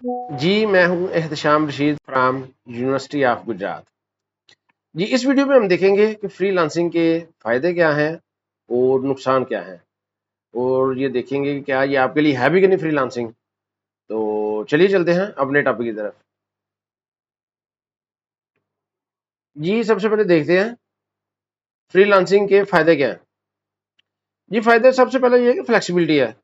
जी, मैं हूँ Ehtesham Rashid from university of Gujarat. जी, इस वीडियो में हम देखेंगे कि फ्रीलांसिंग के फ़ायदे क्या हैं और नुकसान क्या हैं, और ये देखेंगे कि क्या ये आपके लिए है भी कि नहीं फ्रीलांसिंग। तो चलिए चलते हैं अपने टॉपिक की तरफ। जी, सबसे पहले देखते हैं फ्रीलांसिंग के फ़ायदे क्या हैं। जी, फ़ायदे सबसे पहले ये है कि फ्लेक्सिबिलिटी है।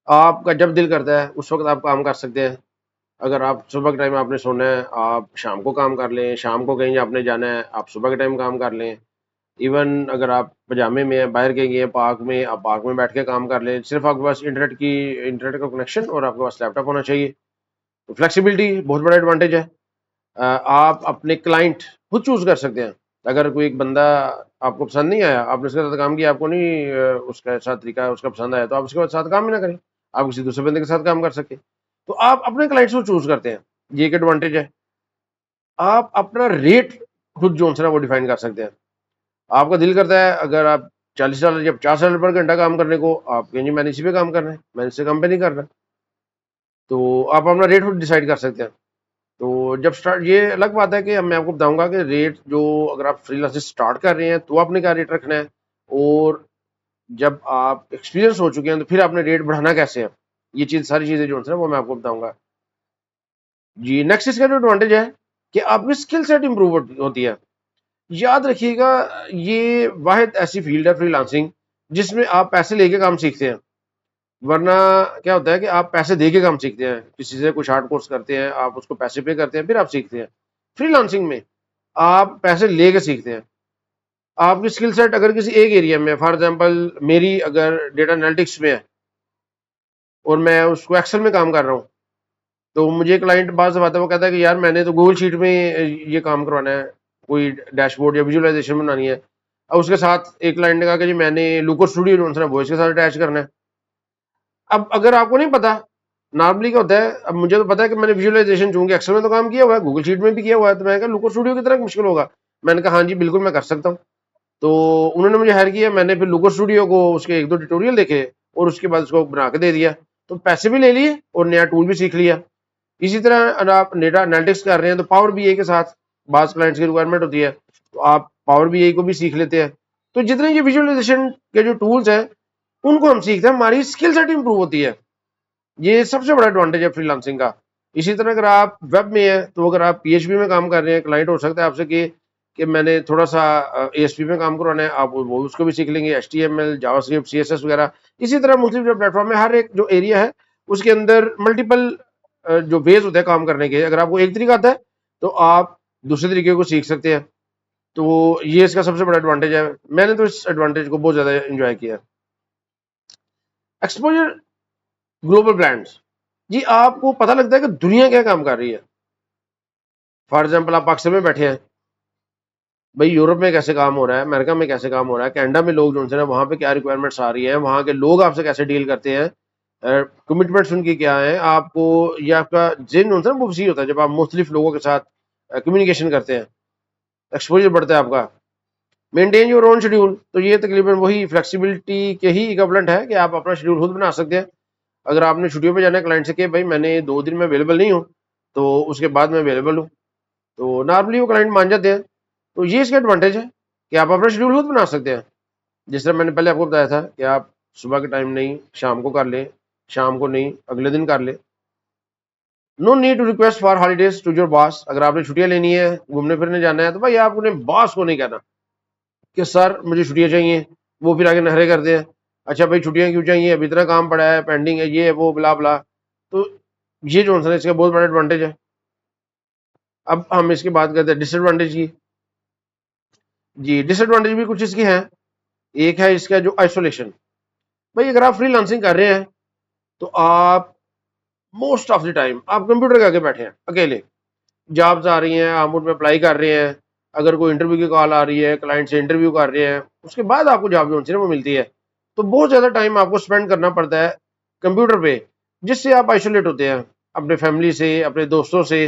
आपका जब दिल करता है उस वक़्त आप काम कर सकते हैं। अगर आप सुबह के टाइम आपने सोना है, आप शाम को काम कर लें, शाम को कहीं आपने जाना है, आप सुबह के टाइम काम कर लें। इवन अगर आप पजामे में हैं, बाहर कहीं गए हैं पार्क में, आप पार्क में बैठ के काम कर लें। सिर्फ आपके पास इंटरनेट का कनेक्शन और आपके पास लैपटॉप होना चाहिए। तो फ्लेक्सिबिलिटी बहुत बड़ा एडवांटेज है। आप अपने क्लाइंट खुद चूज कर सकते हैं। अगर कोई एक बंदा आपको पसंद नहीं आया, आपने उसके साथ काम किया, आपको नहीं उसका साथ तरीका उसका पसंद आया, तो आप उसके साथ काम ही ना करें, आप किसी दूसरे बंदे के साथ काम कर सके। तो आप अपने क्लाइंट्स को चूज करते हैं, ये एक एडवांटेज है। आप अपना रेट खुद जो है ना वो डिफाइन कर सकते हैं। आपका दिल करता है अगर आप $40 या $50 पर घंटा काम करने को, आप कहेंगे मैंने इसी पे काम करना है, मैंने इससे कम पे नहीं करना। तो आप अपना रेट खुद डिसाइड कर सकते हैं। तो जब स्टार्ट, ये अलग बात है कि अब मैं आपको बताऊंगा कि रेट जो, अगर आप फ्रीलांसिंग स्टार्ट कर रहे हैं तो आपने क्या रेट रखना है, और जब आप एक्सपीरियंस हो चुके हैं तो फिर आपने रेट बढ़ाना कैसे है। ये चीज, सारी चीजें जो है ना वो मैं आपको बताऊंगा। जी, नेक्स्ट इसका जो एडवांटेज है कि आपकी स्किल सेट इंप्रूव होती है। याद रखिएगा, ये वाहिद ऐसी फील्ड है फ्रीलांसिंग जिसमें आप पैसे लेके काम सीखते हैं। वरना क्या होता है कि आप पैसे दे के काम सीखते हैं, किसी से कुछ हार्ड कोर्स करते हैं, आप उसको पैसे पे करते हैं, फिर आप सीखते हैं। फ्रीलांसिंग में आप पैसे लेके सीखते हैं। आपकी स्किल सेट अगर किसी एक एरिया में, फॉर एग्जांपल मेरी अगर डेटा एनालिटिक्स में है और मैं उसको एक्सेल में काम कर रहा हूँ, तो मुझे क्लाइंट बात से बात है, वो कहता है कि यार मैंने तो गूगल शीट में ये काम करवाना है, कोई डैशबोर्ड या विजुअलाइजेशन बनानी है। अब उसके साथ एक क्लाइंट ने कहा कि जी मैंने लुकर स्टूडियो जो है वो इसके साथ अटैच करना है। अब अगर आपको नहीं पता, नॉर्मली क्या होता है, अब मुझे तो पता है कि मैंने विजुअलाइजेशन चूंकि एक्सेल में तो काम किया हुआ है, गूगल शीट में भी किया हुआ है, तो मैंने कहा लुकर स्टूडियो की तरह मुश्किल होगा। मैंने कहा हाँ जी बिल्कुल मैं कर सकता हूँ। तो उन्होंने मुझे हायर किया, मैंने फिर लुकर स्टूडियो को उसके एक दो ट्यूटोरियल देखे और उसके बाद उसको बना के दे दिया। तो पैसे भी ले लिए और नया टूल भी सीख लिया। इसी तरह अगर आप डेटा एनालिटिक्स कर रहे हैं तो पावर बीआई के साथ बास क्लाइंट्स की रिक्वायरमेंट होती है, तो आप पावर बीआई को भी सीख लेते हैं। तो जितने ये विजुअलाइजेशन के जो टूल्स हैं उनको हम सीखते हैं, हमारी स्किल सेट इंप्रूव होती है। ये सबसे बड़ा एडवांटेज है फ्रीलांसिंग का। इसी तरह अगर आप वेब में है, तो अगर आप पीएचपी में काम कर रहे हैं, क्लाइंट हो सकता है आपसे कि मैंने थोड़ा सा एएसपी में काम करवाना है, आप वो उसको भी सीख लेंगे, एचटीएमएल, जावास्क्रिप्ट, सीएसएस वगैरह। इसी तरह मुख्तलिफ जो प्लेटफॉर्म में हर एक जो एरिया है उसके अंदर मल्टीपल जो वेज होते हैं काम करने के। अगर आपको एक तरीका आता है तो आप दूसरे तरीके को सीख सकते हैं। तो ये इसका सबसे बड़ा एडवांटेज है। मैंने तो इस एडवांटेज को बहुत ज्यादा एंजॉय किया। Exposure, global brands. जी, आपको पता लगता है कि दुनिया क्या काम कर रही है। फॉर एग्जाम्पल आप पाकिस्तान में बैठे हैं, भाई यूरोप में कैसे काम हो रहा है, अमेरिका में कैसे काम हो रहा है, कनाडा में लोग जो है ना वहाँ पे क्या रिक्वायरमेंट्स आ रही है, वहाँ के लोग आपसे कैसे डील करते हैं, कमिटमेंट्स उनकी क्या है। आपको ये आपका जिन होता है ना वो वसी होता है जब आप मुख्तलिफ लोगों के साथ कम्युनिकेशन करते हैं, एक्सपोजर बढ़ता है आपका। मेंटेन योर ओन शेड्यूल, तो ये तकरीबन वही फ्लेक्सिबिलिटी के ही इक्विवेलेंट है कि आप अपना शेड्यूल खुद बना सकते हैं। अगर आपने छुट्टियों पे जाना है क्लाइंट से कि भाई मैंने 2 दिन में अवेलेबल नहीं हूँ, तो उसके बाद मैं अवेलेबल हूँ, तो नॉर्मली वो क्लाइंट मान जाते हैं। तो ये इसका एडवांटेज है कि आप अपना शेड्यूल खुद बना सकते हैं। जिस तरह मैंने पहले आपको बताया था कि आप सुबह के टाइम नहीं शाम को कर लें, शाम को नहीं अगले दिन कर लें। No need to request for holidays to your boss. अगर आपने छुट्टियां लेनी है, घूमने फिरने जाना है, तो भाई आप अपने बॉस को नहीं कहना कि सर मुझे छुट्टियां चाहिए, वो फिर आगे नखरे करते हैं। अच्छा भाई छुट्टियां क्यों चाहिए, अभी इतना काम पड़ा है, पेंडिंग है, ये है वो ब्ला ब्ला। तो ये जो है इसका बहुत बड़ा एडवांटेज है। अब हम इसकी बात करते हैं डिसएडवांटेज की। जी, डिसएडवांटेज भी कुछ इसकी हैं। एक है इसका जो आइसोलेशन। भाई अगर आप फ्रीलांसिंग कर रहे हैं तो आप मोस्ट ऑफ द टाइम आप कंप्यूटर के आगे बैठे हैं अकेले। जॉब्स आ रही हैं, आप उन पे अप्लाई कर रहे हैं, अगर कोई इंटरव्यू की कॉल आ रही है, क्लाइंट से इंटरव्यू कर रहे हैं, उसके बाद आपको जॉब जो है वो मिलती है। तो बहुत ज़्यादा टाइम आपको स्पेंड करना पड़ता है कंप्यूटर पे, जिससे आप आइसोलेट होते हैं अपने फैमिली से, अपने दोस्तों से।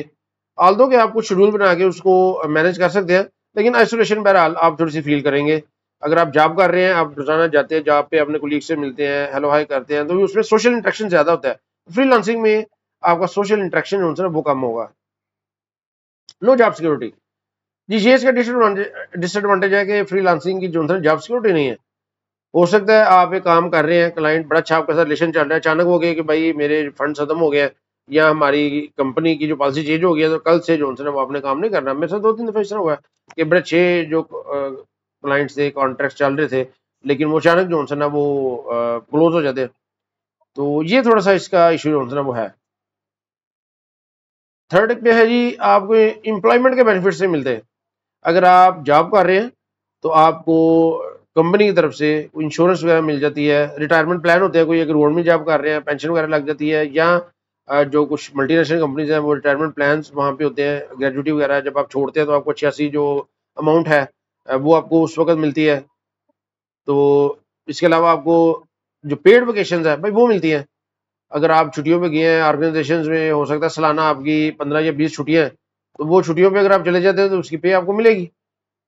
ऑल्दो कि आप कुछ शेड्यूल बना के उसको मैनेज कर सकते हैं, लेकिन आइसोलेशन बहरहाल आप थोड़ी सी फील करेंगे। अगर आप जॉब कर रहे हैं, आप रोजाना जाते हैं जॉब पे, अपने कोलीग से मिलते हैं, हेलो हाय करते हैं, तो उसमें सोशल इंटरेक्शन ज़्यादा होता है। फ्रीलांसिंग में आपका सोशल इंटरेक्शन जो है वो कम होगा। No job security. जी ये इसका डिसएडवांटेज है कि फ्रीलांसिंग की जो है जॉब सिक्योरिटी नहीं है। हो सकता है आप एक काम कर रहे हैं, क्लाइंट बड़ा अच्छा आपके साथ रिलेशन चल रहा है, अचानक हो गया कि भाई मेरे फंड खत्म हो गया या हमारी कंपनी की जो पॉलिसी चेंज हो गया, तो कल से जो है वो आपने काम नहीं करना। मेरे साथ 2-3 दफा इस तरह हुआ है कि बड़े अच्छे जो क्लाइंट्स थे, कॉन्ट्रैक्ट चल रहे थे, लेकिन वो अचानक जो है ना वो क्लोज हो जाते हैं। तो ये थोड़ा सा इसका इशू जो है ना वो है। थर्ड पे है जी, आपको एम्प्लॉयमेंट के बेनिफिट से मिलते हैं। अगर आप जॉब कर रहे हैं तो आपको कंपनी की तरफ से इंश्योरेंस वगैरह मिल जाती है, रिटायरमेंट प्लान होते हैं, कोई अगर गवर्नमेंट जॉब कर रहे हैं पेंशन वगैरह लग जाती है, या जो कुछ मल्टीनेशनल कंपनीज हैं वो रिटायरमेंट प्लान वहाँ पे होते हैं, ग्रेजुटी वगैरह जब आप छोड़ते हैं तो आपको 86 जो अमाउंट है वो आपको उस वक्त मिलती है। तो इसके अलावा आपको जो पेड वेकेशन है भाई वो मिलती है। अगर आप छुट्टियों पे गए हैं ऑर्गेनाइजेशन में, हो सकता है सालाना आपकी 15 या 20 छुट्टियां हैं, तो वो छुट्टियों पे अगर आप चले जाते हैं तो उसकी पे आपको मिलेगी।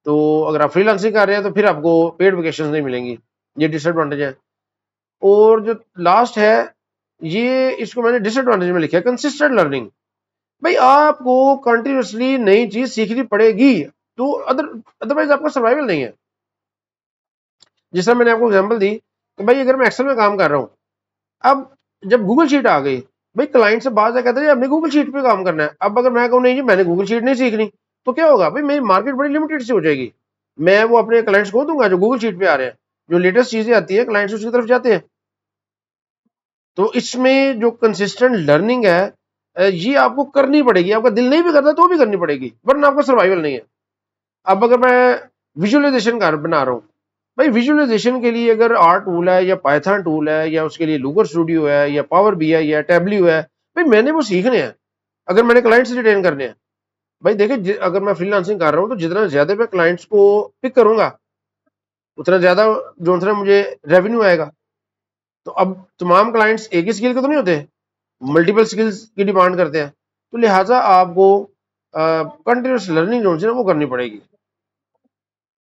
तो अगर आप फ्रीलांसिंग कर रहे हैं तो फिर आपको पेड वेकेशन नहीं मिलेंगी। ये डिसएडवांटेज है। और जो लास्ट है, ये इसको मैंने डिसएडवांटेज में लिखा है, कंसिस्टेंट लर्निंग। भाई आपको कंटिन्यूसली नई चीज सीखनी पड़ेगी, तो अदरवाइज आपका सर्वाइवल नहीं है। जिस तरह मैंने आपको एग्जांपल दी कि भाई अगर मैं एक्सेल में काम कर रहा हूँ, अब जब गूगल शीट आ गई, भाई क्लाइंट से बात है, कहते हैं हमने गूगल शीट पे काम करना है। अब अगर मैं कहूँ नहीं जी मैंने गूगल शीट नहीं सीखनी, तो क्या होगा भाई, मेरी मार्केट बड़ी लिमिटेड सी हो जाएगी। मैं वो अपने क्लाइंट्स को दूंगा जो गूगल शीट पे आ रहे हैं, जो लेटेस्ट चीजें आती है क्लाइंट्स उसकी तरफ जाते हैं। तो इसमें जो कंसिस्टेंट लर्निंग है ये आपको करनी पड़ेगी, आपका दिल नहीं भी करता तो भी करनी पड़ेगी, वरना आपका सर्वाइवल नहीं है। अब अगर मैं विजुअलाइजेशन कर बना रहा हूँ, भाई विजुअलाइजेशन के लिए अगर आर टूल है या पाइथन टूल है या उसके लिए लूगर स्टूडियो है या पावर बी है या टैबल्यू है, भाई मैंने वो सीखने हैं अगर मैंने क्लाइंट से रिटेन करने हैं। भाई देखिए अगर मैं फ्रीलांसिंग कर रहा हूँ तो जितना ज्यादा मैं क्लाइंट्स को पिक करूंगा उतना ज्यादा जो है मुझे रेवेन्यू आएगा। तो अब तमाम क्लाइंट्स एक ही स्किल के तो नहीं होते, मल्टीपल स्किल्स की डिमांड करते हैं। तो लिहाजा आपको कंटिन्यूस लर्निंग जो है वो करनी पड़ेगी।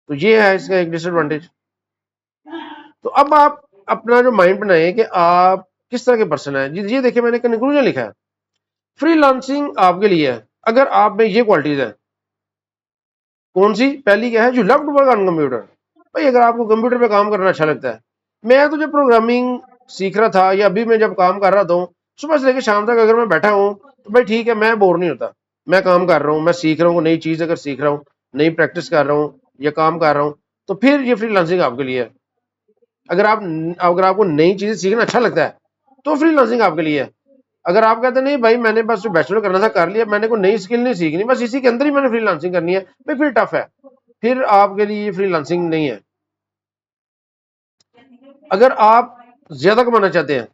तो ये है इसका एक डिसएडवांटेज। तो अब आप अपना जो माइंड बनाए कि आप किस तरह के पर्सन है। जी ये देखिए मैंने कंक्लूजन लिखा है, फ्रीलांसिंग आपके लिए है अगर आप में ये क्वालिटीज है। कौन सी? पहली क्या है, जो love to work on computer. भाई अगर आपको कंप्यूटर पे काम करना अच्छा लगता है, मैं तो जब प्रोग्रामिंग सीख रहा था या अभी मैं जब काम कर रहा था, सुबह से लेकर शाम तक अगर मैं बैठा हूँ तो भाई ठीक है मैं बोर नहीं होता। मैं काम कर रहा हूँ, मैं सीख रहा हूँ, नई चीज अगर सीख रहा हूँ, नई प्रैक्टिस कर रहा हूँ या काम कर रहा हूँ, तो फिर ये फ्रीलांसिंग आपके लिए है। अगर आपको नई चीजें सीखना अच्छा लगता है तो फ्रीलांसिंग आपके लिए है। अगर आप कहते हैं नहीं भाई मैंने बस जो बैचलर करना था कर लिया, मैंने कोई नई स्किल नहीं सीखनी, बस इसी के अंदर ही मैंने फ्रीलांसिंग करनी है, भाई फिर टफ है, फिर आपके लिए फ्रीलांसिंग नहीं है। अगर आप ज्यादा कमाना चाहते हैं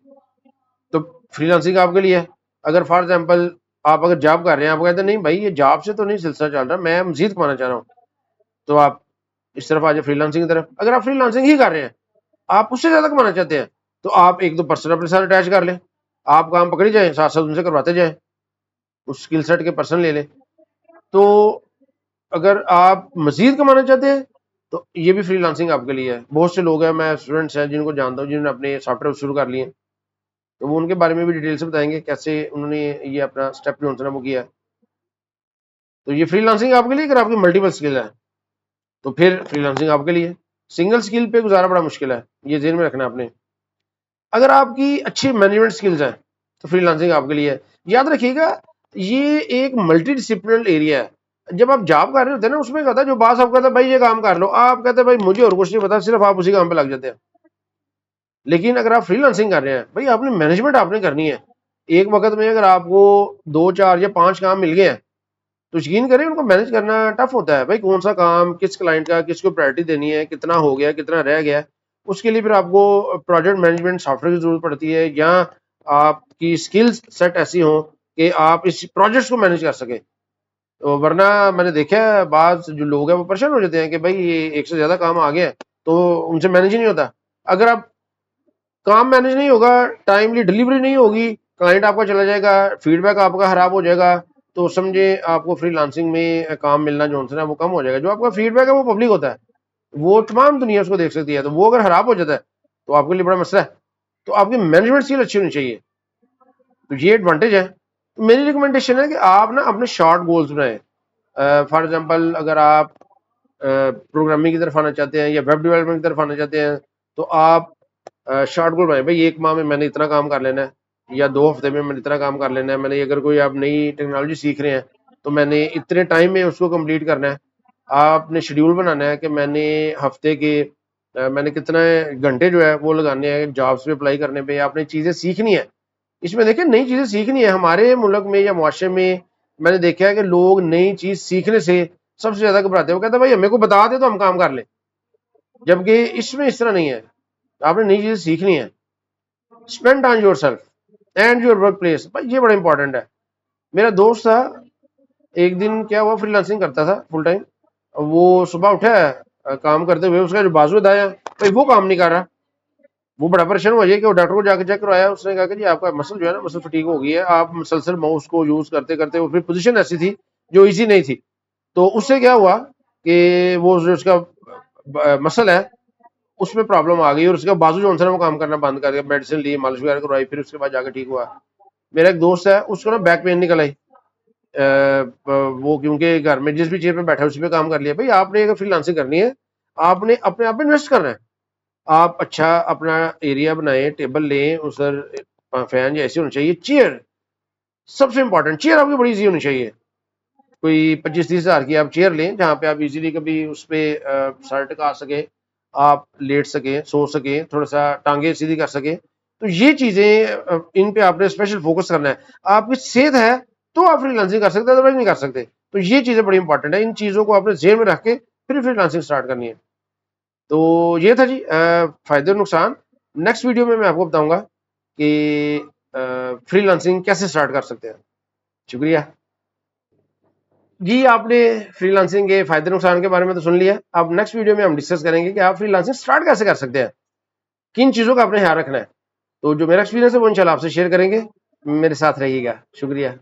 तो फ्रीलांसिंग आपके लिए है। अगर फॉर एग्जांपल आप अगर जॉब कर रहे हैं, आप कहते हैं नहीं भाई ये जॉब से तो नहीं सिलसिला चल रहा, मैं मजीद कमाना चाह रहा हूँ, तो आप इस तरफ आ जाए फ्रीलांसिंग की तरफ। अगर आप फ्रीलांसिंग ही कर रहे हैं, आप उससे ज्यादा कमाना चाहते हैं, तो आप एक दो पर्सन अपने साथ अटैच कर लें, आप काम पकड़ी जाए, साथ साथ उनसे करवाते जाए, उस स्किल सेट के पर्सन ले लें। तो अगर आप मजीद कमाना चाहते हैं तो ये भी फ्रीलांसिंग आपके लिए है। बहुत से लोग हैं, मैं स्टूडेंट्स हैं जिनको जानता हूँ जिन्होंने अपने सॉफ्टवेयर शुरू कर लिए, तो वो उनके बारे में भी डिटेल से बताएंगे कैसे उन्होंने ये अपना स्टेप जो है वो किया। तो ये फ्रीलांसिंग आपके लिए, अगर आपकी मल्टीपल स्किल है तो फिर फ्रीलांसिंग आपके लिए। सिंगल स्किल पे गुजारा बड़ा मुश्किल है, ये जेहन में रखना आपने। अगर आपकी अच्छी मैनेजमेंट स्किल्स हैं तो फ्रीलांसिंग आपके लिए है। याद रखिएगा ये एक मल्टी डिसिप्लिनल एरिया है। जब आप जॉब कर रहे होते हैं ना, उसमें कहता है जो बॉस आपको कहता है भाई ये काम कर लो, आप कहते हैं भाई मुझे और कुछ नहीं पता, सिर्फ आप उसी काम पे लग जाते हैं। लेकिन अगर आप फ्रीलांसिंग कर रहे हैं, भाई आपने मैनेजमेंट आपने करनी है। एक वक्त में अगर आपको 2 4 या 5 काम मिल गए हैं तो यकीन करें उनको मैनेज करना टफ होता है। भाई कौन सा काम किस क्लाइंट का किसको प्रायोरिटी देनी है, कितना हो गया कितना रह गया, उसके लिए फिर आपको प्रोजेक्ट मैनेजमेंट सॉफ्टवेयर की जरूरत पड़ती है, या आपकी स्किल्स सेट ऐसी हो कि आप इस प्रोजेक्ट्स को मैनेज कर सके। तो वरना मैंने देखा है बाज जो लोग हैं वो परेशान हो जाते हैं कि भाई ये एक से ज्यादा काम आ गया है, तो उनसे मैनेज ही नहीं होता। अगर आप काम मैनेज नहीं होगा, टाइमली डिलीवरी नहीं होगी, क्लाइंट आपका चला जाएगा, फीडबैक आपका खराब हो जाएगा, तो समझे आपको फ्रीलांसिंग में काम मिलना जो है वो कम हो जाएगा। जो आपका फीडबैक है वो पब्लिक होता है, वो तमाम दुनिया उसको देख सकती है, तो वो अगर खराब हो जाता है तो आपके लिए बड़ा मसला है। तो आपकी मैनेजमेंट स्किल अच्छी होनी चाहिए। तो ये एडवांटेज है। मेरी रिकमेंडेशन है कि आप ना अपने शॉर्ट गोल्स बनाएं। फॉर एग्जांपल अगर आप प्रोग्रामिंग की तरफ आना चाहते हैं या वेब डेवलपमेंट की तरफ आना चाहते हैं, तो आप शॉर्ट गोल बनाएं। भाई 1 माह में मैंने इतना काम कर लेना है या 2 हफ्ते में मैंने इतना काम कर लेना है। मैंने अगर कोई आप नई टेक्नोलॉजी सीख रहे हैं तो मैंने इतने टाइम में उसको कंप्लीट करना है। आपने शेड्यूल बनाना है कि मैंने हफ्ते के मैंने कितने घंटे जो है वो लगाने हैं जॉब्स पे अप्लाई करने पे। आपने चीज़ें सीखनी है। इसमें देखिए नई चीज़ें सीखनी है। हमारे मुल्क में या मुआशरे में मैंने देखा है कि लोग नई चीज़ सीखने से सबसे ज़्यादा घबराते हैं। वो कहते हैं भाई हमें को बता दे तो हम काम कर लें, जबकि इसमें इस तरह नहीं है। आपने नई चीज़ें सीखनी है। Spend on your self and your work place, भाई ये बड़ा इंपॉर्टेंट है। मेरा दोस्त था, एक दिन क्या हुआ, फ्रीलांसिंग करता था फुल टाइम। वो सुबह उठा है, काम करते हुए उसका जो बाजू दाया भाई वो काम नहीं कर रहा। वो बड़ा परेशान हुआ ये कि वो डॉक्टर को जाकर चेक करवाया। उसने कहा कि जी आपका मसल जो है ना, मसल फटीग हो गई है। आप मुसलसल माउस को यूज करते करते, और फिर पोजीशन ऐसी थी जो इजी नहीं थी। तो उससे क्या हुआ कि वो जो उसका मसल है उसमें प्रॉब्लम आ गई और उसका बाजू जो है वो काम करना बंद कर दिया। मेडिसिन ली, मालिश वगैरह करवाई, फिर उसके बाद जाकर ठीक हुआ। मेरा एक दोस्त है, उसको ना बैक पेन निकल आई। वो क्योंकि घर में जिस भी चेयर पे बैठा है उसी पे काम कर लिया। भाई आपने अगर फ्रीलांसिंग करनी है, आपने अपने आप में इन्वेस्ट करना है। आप अच्छा अपना एरिया बनाएं, टेबल लें, उस पर फैन जैसे होना चाहिए। चेयर सबसे इंपॉर्टेंट, चेयर आपकी बड़ी ईजी होनी चाहिए। कोई 25-30 हजार की आप चेयर लें जहाँ पे आप इजीली कभी उस पर सर टिका सके, आप लेट सके, सो सके, थोड़ा सा टांगे सीधी कर सके। तो ये चीजें इन पे आपने स्पेशल फोकस करना है। आपकी सेहत है तो आप फ्रीलांसिंग कर सकते हैं, अदरवाइज नहीं कर सकते। तो ये चीजें बड़ी इंपॉर्टेंट है। इन चीजों को आपने जेहन में रख के फिर फ्रीलांसिंग स्टार्ट करनी है। तो ये था जी फायदे और नुकसान। नेक्स्ट वीडियो में मैं आपको बताऊंगा कि फ्रीलांसिंग कैसे स्टार्ट कर सकते हैं। शुक्रिया जी। आपने फ्रीलांसिंग के फायदे नुकसान के बारे में तो सुन लिया। अब नेक्स्ट वीडियो में हम डिस्कस करेंगे कि आप फ्रीलांसिंग स्टार्ट कैसे कर सकते हैं, किन चीजों का आपने ध्यान रखना है। तो जो मेरा एक्सपीरियंस है वो इंशाल्लाह आपसे शेयर करेंगे। मेरे साथ रहिएगा। शुक्रिया।